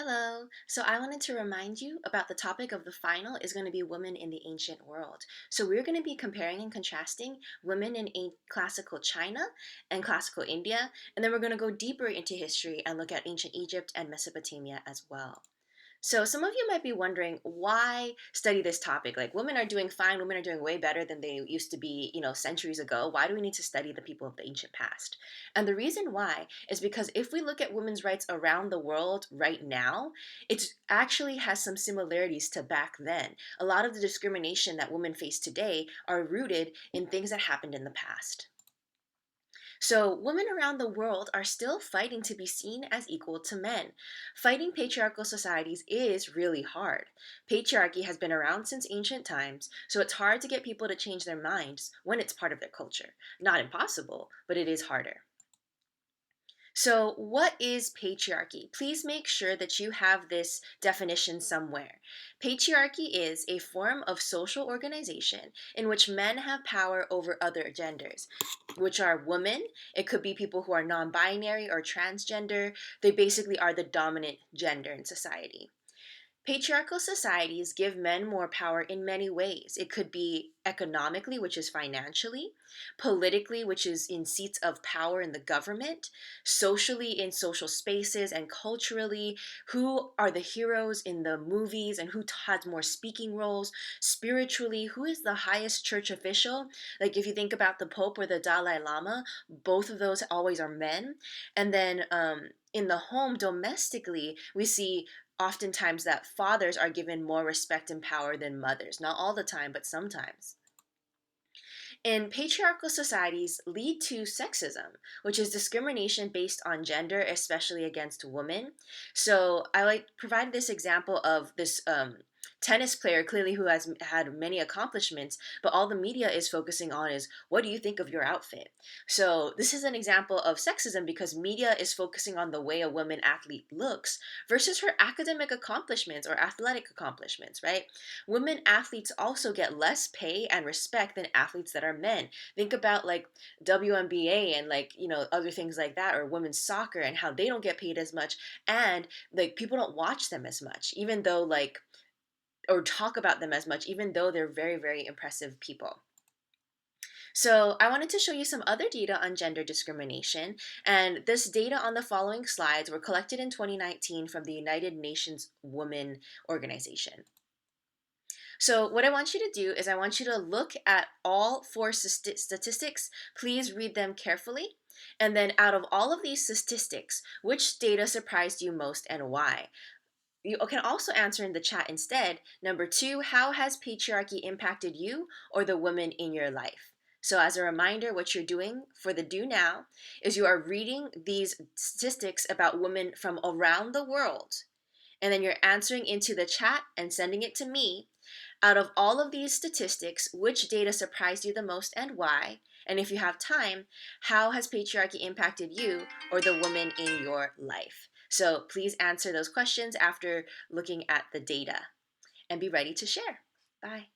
Hello. So I wanted to remind you about the topic of the final is going to be women in the ancient world. So we're going to be comparing and contrasting women in classical China and classical India, and then we're going to go deeper into history and look at ancient Egypt and Mesopotamia as well. So some of you might be wondering why study this topic? Like women are doing fine, women are doing way better than they used to be, centuries ago. Why do we need to study the people of the ancient past? And the reason why is because if we look at women's rights around the world right now, it actually has some similarities to back then. A lot of the discrimination that women face today are rooted in things that happened in the past. So, women around the world are still fighting to be seen as equal to men. Fighting patriarchal societies is really hard. Patriarchy has been around since ancient times, so it's hard to get people to change their minds when it's part of their culture. Not impossible, but it is harder. So, what is patriarchy? Please make sure that you have this definition somewhere. Patriarchy is a form of social organization in which men have power over other genders, which are women. It could be people who are non binary or transgender. They basically are the dominant gender in society. Patriarchal societies give men more power in many ways. It could be economically, which is financially, politically, which is in seats of power in the government, socially, in social spaces, and culturally, who are the heroes in the movies and who has more speaking roles, spiritually, who is the highest church official. Like if you think about the Pope or the Dalai Lama, both of those always are men. And then in the home, domestically, we see oftentimes that fathers are given more respect and power than mothers. Not all the time, but sometimes. And patriarchal societies lead to sexism, which is discrimination based on gender, especially against women. So I like provide this example of this tennis player, clearly who has had many accomplishments, but all the media is focusing on is what do you think of your outfit? So this is an example of sexism because media is focusing on the way a woman athlete looks versus her academic accomplishments or athletic accomplishments, right? Women athletes also get less pay and respect than athletes that are men. Think about like WNBA and like, other things like that, or women's soccer and how they don't get paid as much. And like people don't watch them as much, even though like, or talk about them as much, even though they're very, very impressive people. So I wanted to show you some other data on gender discrimination, and this data on the following slides were collected in 2019 from the United Nations Women Organization. So, what I want you to do is I want you to look at all four statistics. Please read them carefully. And then, out of all of these statistics, which data surprised you most and why? You can also answer in the chat instead. Number two, how has patriarchy impacted you or the women in your life? So, as a reminder, what you're doing for the do now is you are reading these statistics about women from around the world, and then you're answering into the chat and sending it to me. Out of all of these statistics, which data surprised you the most and why? And if you have time, how has patriarchy impacted you or the woman in your life? So please answer those questions after looking at the data and be ready to share. Bye.